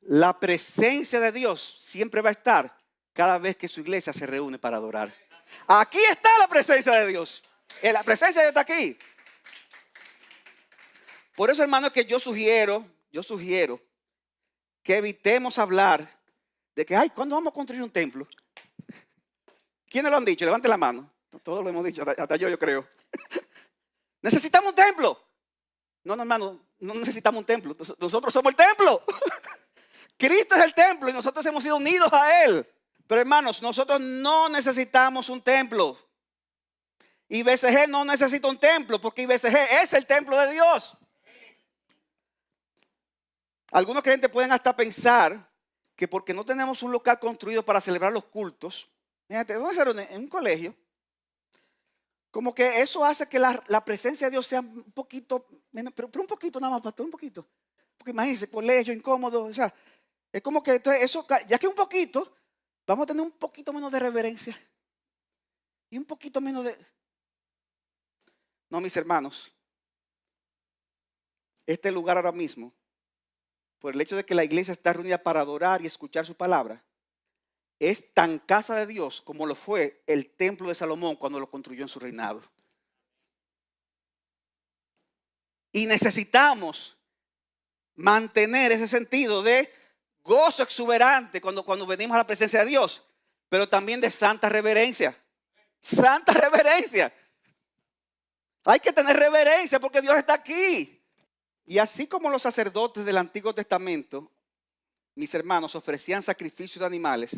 La presencia de Dios siempre va a estar cada vez que su iglesia se reúne para adorar. Aquí está la presencia de Dios. La presencia de Dios está aquí. Por eso, hermano, que yo sugiero que evitemos hablar de que, ay, ¿cuándo vamos a construir un templo? ¿Quiénes lo han dicho? Levante la mano. Todos lo hemos dicho, hasta yo creo. Necesitamos un templo. No, hermano, no necesitamos un templo. Nosotros somos el templo. Cristo es el templo y nosotros hemos sido unidos a Él. Pero hermanos, nosotros no necesitamos un templo. IBCG no necesita un templo porque IBCG es el templo de Dios. Algunos creyentes pueden hasta pensar que porque no tenemos un local construido para celebrar los cultos, fíjate, ¿dónde se reúne? En un colegio. Como que eso hace que la presencia de Dios sea un poquito menos, pero un poquito nada más, pastor, un poquito. Porque imagínense, colegio incómodo, o sea, es como que entonces eso, ya que un poquito, vamos a tener un poquito menos de reverencia. Y un poquito menos de... No, mis hermanos, este lugar ahora mismo, por el hecho de que la iglesia está reunida para adorar y escuchar su palabra, es tan casa de Dios como lo fue el templo de Salomón cuando lo construyó en su reinado. Y necesitamos mantener ese sentido de gozo exuberante cuando venimos a la presencia de Dios, pero también de santa reverencia. Santa reverencia. Hay que tener reverencia porque Dios está aquí. Y así como los sacerdotes del Antiguo Testamento, mis hermanos, ofrecían sacrificios de animales,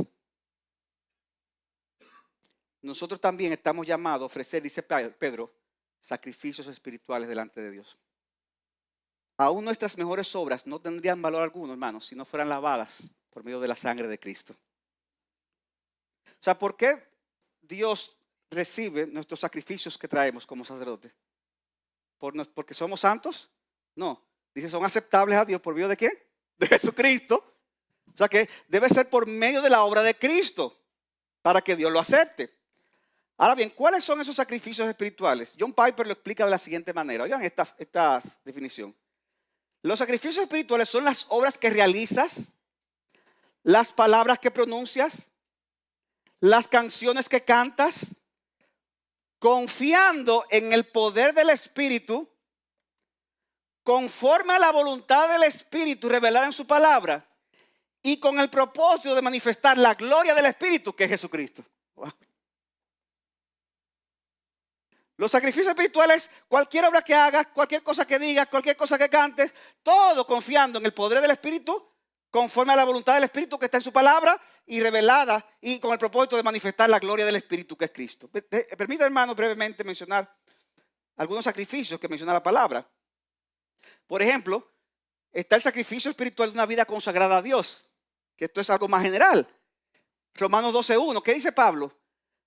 nosotros también estamos llamados a ofrecer, dice Pedro, sacrificios espirituales delante de Dios. aún nuestras mejores obras no tendrían valor alguno, hermanos, si no fueran lavadas por medio de la sangre de Cristo. O sea, ¿por qué Dios recibe nuestros sacrificios que traemos como sacerdotes? ¿Porque somos santos? No. Dice, son aceptables a Dios por medio de ¿qué? De Jesucristo. O sea que debe ser por medio de la obra de Cristo para que Dios lo acepte. Ahora bien, ¿cuáles son esos sacrificios espirituales? John Piper lo explica de la siguiente manera. Oigan esta definición. Los sacrificios espirituales son las obras que realizas, las palabras que pronuncias, las canciones que cantas, confiando en el poder del Espíritu, conforme a la voluntad del Espíritu revelada en su palabra y con el propósito de manifestar la gloria del Espíritu, que es Jesucristo. Wow. Los sacrificios espirituales, cualquier obra que hagas, cualquier cosa que digas, cualquier cosa que cantes, todo confiando en el poder del Espíritu, conforme a la voluntad del Espíritu que está en su palabra y revelada y con el propósito de manifestar la gloria del Espíritu que es Cristo. Permítame, hermano, brevemente mencionar algunos sacrificios que menciona la palabra. Por ejemplo, está el sacrificio espiritual de una vida consagrada a Dios, que esto es algo más general. Romanos 12:1, ¿qué dice Pablo?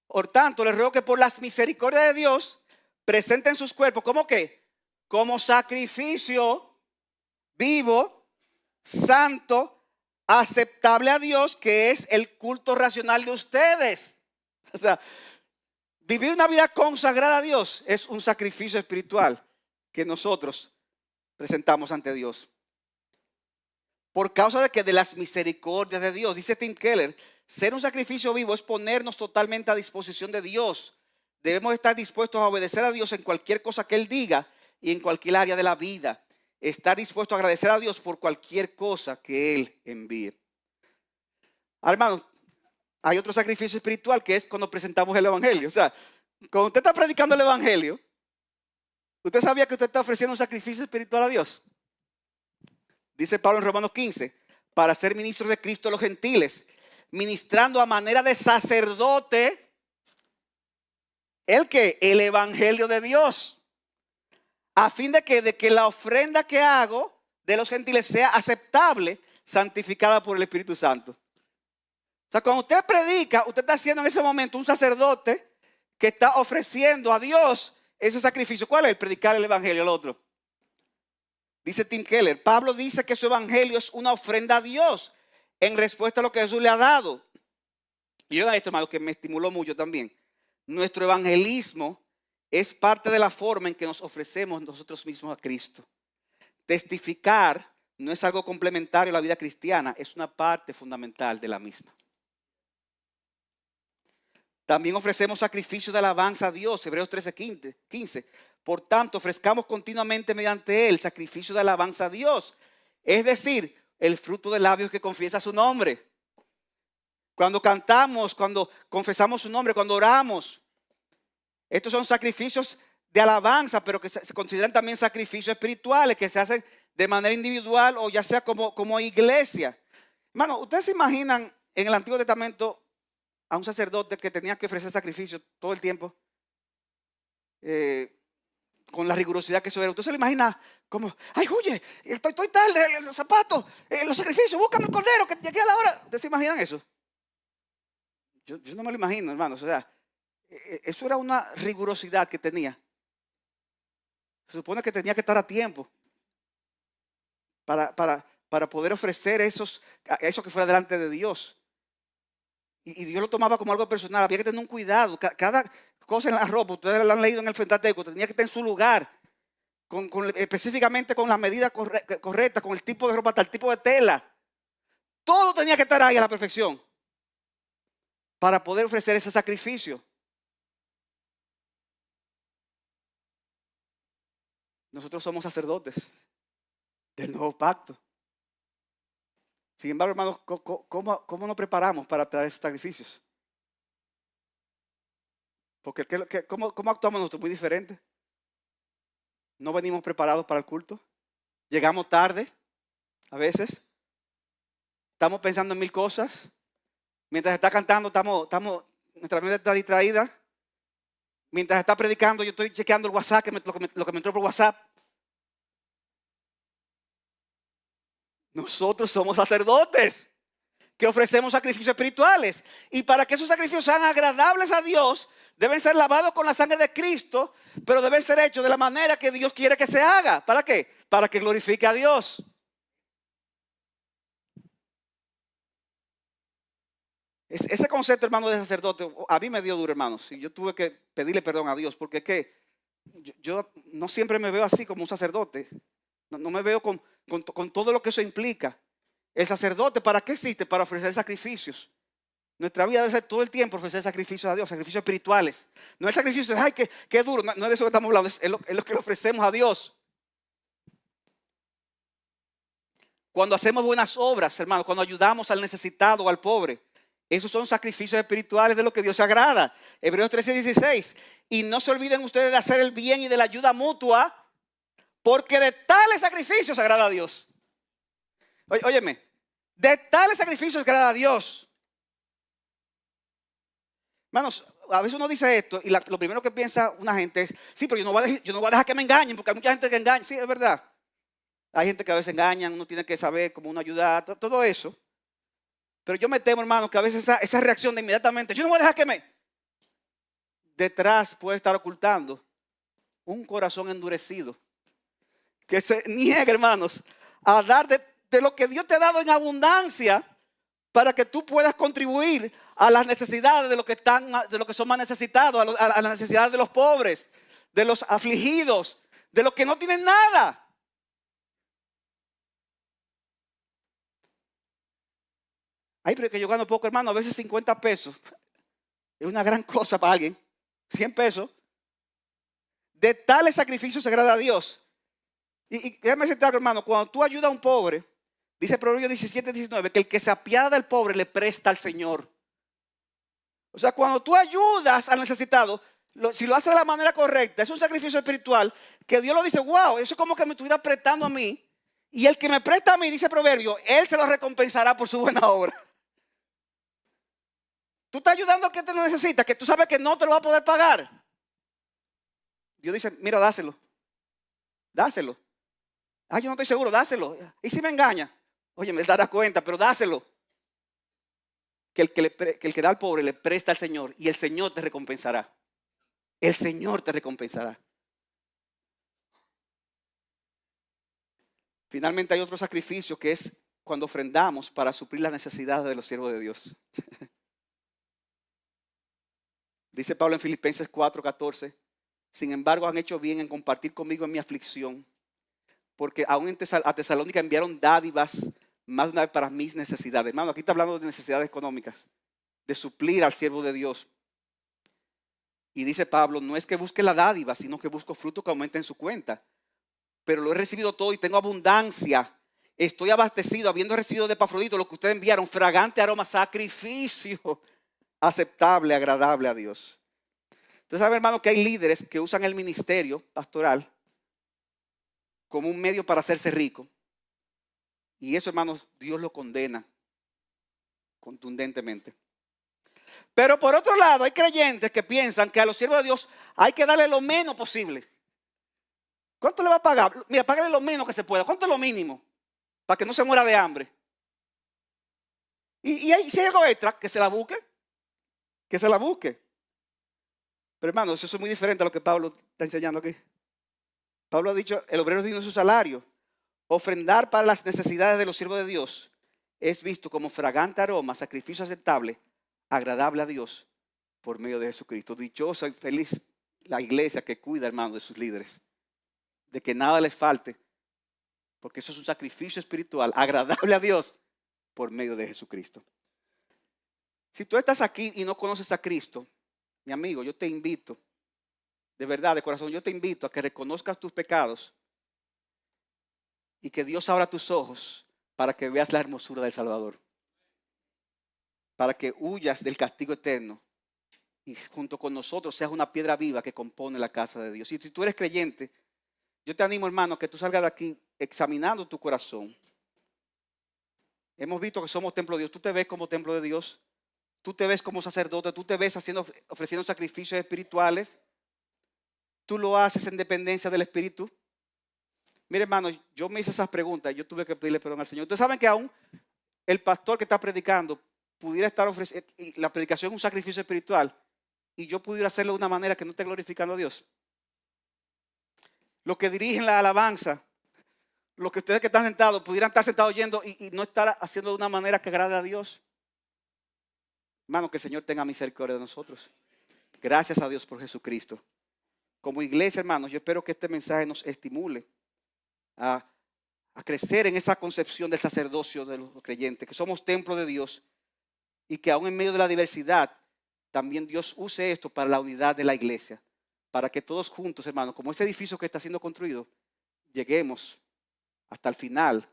Por tanto, les ruego que por las misericordias de Dios presenten sus cuerpos, ¿cómo qué? Como sacrificio vivo, santo, aceptable a Dios, que es el culto racional de ustedes. O sea, vivir una vida consagrada a Dios es un sacrificio espiritual que nosotros presentamos ante Dios. Por causa de que de las misericordias de Dios, dice Tim Keller, ser un sacrificio vivo es ponernos totalmente a disposición de Dios. Debemos estar dispuestos a obedecer a Dios en cualquier cosa que Él diga y en cualquier área de la vida. Estar dispuesto a agradecer a Dios por cualquier cosa que Él envíe. Hermanos, hay otro sacrificio espiritual que es cuando presentamos el Evangelio. O sea, cuando usted está predicando el Evangelio, ¿usted sabía que usted está ofreciendo un sacrificio espiritual a Dios? Dice Pablo en Romanos 15, para ser ministros de Cristo a los gentiles, ministrando a manera de sacerdote, el Evangelio de Dios, a fin de que la ofrenda que hago de los gentiles sea aceptable, santificada por el Espíritu Santo. O sea, cuando usted predica, usted está haciendo en ese momento un sacerdote que está ofreciendo a Dios ese sacrificio. ¿Cuál es? El predicar el Evangelio al otro. Dice Tim Keller, Pablo dice que su Evangelio es una ofrenda a Dios en respuesta a lo que Jesús le ha dado. Y oigan esto, hermano, que me estimuló mucho también. Nuestro evangelismo es parte de la forma en que nos ofrecemos nosotros mismos a Cristo. Testificar no es algo complementario a la vida cristiana, es una parte fundamental de la misma. También ofrecemos sacrificios de alabanza a Dios, Hebreos 13:15. Por tanto, ofrezcamos continuamente mediante él sacrificio de alabanza a Dios. Es decir, el fruto de labios que confiesa su nombre. Cuando cantamos, cuando confesamos su nombre, cuando oramos. Estos son sacrificios de alabanza, pero que se consideran también sacrificios espirituales que se hacen de manera individual o ya sea como iglesia. Hermano, ¿ustedes se imaginan en el Antiguo Testamento a un sacerdote que tenía que ofrecer sacrificios todo el tiempo? Con la rigurosidad que eso era. ¿Usted se lo imagina como, ay, oye, estoy tarde, los zapatos, los sacrificios, búscame el cordero que llegué a la hora? ¿Ustedes se imaginan eso? Yo no me lo imagino, hermanos. O sea, eso era una rigurosidad que tenía. Se supone que tenía que estar a tiempo para poder ofrecer eso que fuera delante de Dios. Y Dios lo tomaba como algo personal. Había que tener un cuidado. Cada cosa en la ropa, ustedes lo han leído en el Pentateuco, tenía que estar en su lugar. Específicamente con la medida correcta, con el tipo de ropa, tal tipo de tela. Todo tenía que estar ahí a la perfección para poder ofrecer ese sacrificio. Nosotros somos sacerdotes del nuevo pacto. Sin embargo, hermanos, ¿cómo nos preparamos para traer esos sacrificios? Porque ¿cómo actuamos nosotros? Muy diferente. No venimos preparados para el culto. Llegamos tarde, a veces. Estamos pensando en mil cosas. Mientras está cantando, nuestra mente está distraída. Mientras está predicando, yo estoy chequeando el WhatsApp, lo que me entró por WhatsApp. Nosotros somos sacerdotes que ofrecemos sacrificios espirituales. Y para que esos sacrificios sean agradables a Dios, deben ser lavados con la sangre de Cristo, pero deben ser hechos de la manera que Dios quiere que se haga. ¿Para qué? Para que glorifique a Dios. Ese concepto, hermano, de sacerdote, a mí me dio duro, hermanos. Y yo tuve que pedirle perdón a Dios, porque es que yo no siempre me veo así como un sacerdote. No me veo con todo lo que eso implica. El sacerdote, ¿para qué existe? Para ofrecer sacrificios. Nuestra vida debe ser todo el tiempo ofrecer sacrificios a Dios, sacrificios espirituales. No el sacrificio de, ay, qué duro. No es de eso que estamos hablando, es lo que le ofrecemos a Dios. Cuando hacemos buenas obras, hermano, cuando ayudamos al necesitado o al pobre, esos son sacrificios espirituales de lo que Dios se agrada. Hebreos 13:16. Y no se olviden ustedes de hacer el bien y de la ayuda mutua, porque de tales sacrificios se agrada a Dios. Óyeme, de tales sacrificios se agrada a Dios. Hermanos, a veces uno dice esto y lo primero que piensa una gente es, sí, pero yo no voy a dejar que me engañen, porque hay mucha gente que engaña. Sí, es verdad. Hay gente que a veces engañan, uno tiene que saber cómo uno ayudar, todo eso. Pero yo me temo, hermano, que a veces esa reacción de inmediatamente, yo no voy a dejar que detrás puede estar ocultando un corazón endurecido que se niega, hermanos, a dar de lo que Dios te ha dado en abundancia para que tú puedas contribuir a las necesidades de los que son más necesitados, a las necesidades de los pobres, de los afligidos, de los que no tienen nada. Ay, pero que yo gano poco, hermano, a veces 50 pesos es una gran cosa para alguien. 100 pesos. De tales sacrificios se agrada a Dios. Y déjame decirte algo, hermano, cuando tú ayudas a un pobre, dice Proverbios 17:19, que el que se apiada del pobre le presta al Señor. O sea, cuando tú ayudas al necesitado, si lo haces de la manera correcta, es un sacrificio espiritual que Dios lo dice, wow, eso es como que me estuviera prestando a mí. Y el que me presta a mí, dice Proverbio, él se lo recompensará por su buena obra. Tú estás ayudando al que te lo necesita, que tú sabes que no te lo va a poder pagar. Dios dice, mira, dáselo. Dáselo. Ah, yo no estoy seguro, dáselo. ¿Y si me engaña? Oye, me darás cuenta, pero dáselo. Que el que da al pobre le presta al Señor y el Señor te recompensará. El Señor te recompensará. Finalmente hay otro sacrificio que es cuando ofrendamos para suplir las necesidades de los siervos de Dios. Dice Pablo en Filipenses 4:14, sin embargo han hecho bien en compartir conmigo en mi aflicción, porque aún a Tesalónica enviaron dádivas más una vez para mis necesidades. Hermano, aquí está hablando de necesidades económicas, de suplir al siervo de Dios. Y dice Pablo, no es que busque la dádiva, sino que busco fruto que aumente en su cuenta. Pero lo he recibido todo y tengo abundancia. Estoy abastecido, habiendo recibido de Epafrodito lo que ustedes enviaron, fragante aroma, sacrificio aceptable, agradable a Dios. Entonces, sabe, hermano, que hay líderes que usan el ministerio pastoral como un medio para hacerse rico. Y eso, hermanos, Dios lo condena contundentemente. Pero por otro lado, hay creyentes que piensan que a los siervos de Dios hay que darle lo menos posible. ¿Cuánto le va a pagar? Mira, págale lo menos que se pueda. ¿Cuánto es lo mínimo? Para que no se muera de hambre. Y si hay algo extra, que se la busque. Que se la busque. Pero hermano, eso es muy diferente a lo que Pablo está enseñando aquí. Pablo ha dicho, el obrero es digno de su salario. Ofrendar para las necesidades de los siervos de Dios es visto como fragante aroma, sacrificio aceptable, agradable a Dios por medio de Jesucristo. Dichosa y feliz la iglesia que cuida, hermano, de sus líderes. De que nada les falte. Porque eso es un sacrificio espiritual agradable a Dios por medio de Jesucristo. Si tú estás aquí y no conoces a Cristo, mi amigo, yo te invito, de verdad, de corazón, yo te invito a que reconozcas tus pecados y que Dios abra tus ojos para que veas la hermosura del Salvador. Para que huyas del castigo eterno y junto con nosotros seas una piedra viva que compone la casa de Dios. Y si tú eres creyente, yo te animo, hermano, que tú salgas de aquí examinando tu corazón. Hemos visto que somos templo de Dios. ¿Tú te ves como templo de Dios? ¿Tú te ves como sacerdote? ¿Tú te ves ofreciendo sacrificios espirituales? ¿Tú lo haces en dependencia del Espíritu? Mire, hermano, yo me hice esas preguntas y yo tuve que pedirle perdón al Señor. Ustedes saben que aún el pastor que está predicando pudiera estar ofreciendo la predicación es un sacrificio espiritual y yo pudiera hacerlo de una manera que no esté glorificando a Dios. Los que dirigen la alabanza, los que ustedes que están sentados, pudieran estar sentados oyendo y no estar haciendo de una manera que agrade a Dios. Hermano, que el Señor tenga misericordia de nosotros. Gracias a Dios por Jesucristo. Como iglesia, hermanos, yo espero que este mensaje nos estimule a crecer en esa concepción del sacerdocio de los creyentes, que somos templo de Dios y que aún en medio de la diversidad, también Dios use esto para la unidad de la iglesia, para que todos juntos, hermanos, como ese edificio que está siendo construido, lleguemos hasta el final,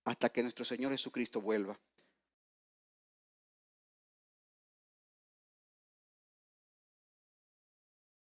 hasta que nuestro Señor Jesucristo vuelva.